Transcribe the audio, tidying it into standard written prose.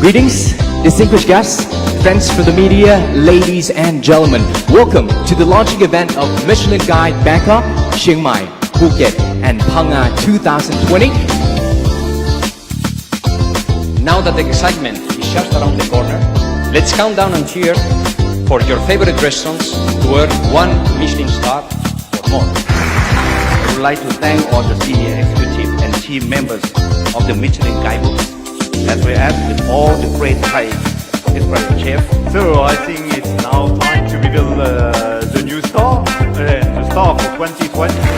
Greetings, distinguished guests, friends from the media, ladies and gentlemen. Welcome to the launching event of Michelin Guide Bangkok, Chiang Mai, Phuket, and Phang Nga 2020. Now that the excitement is just around the corner, let's count down and cheer for your favorite restaurants to earn 1 Michelin star or more. I would like to thank all the senior executive and team members of the Michelin Guidebook, as well as with all the great Thai express chefs. So I think it's now time to reveal the new star, the star for 2020.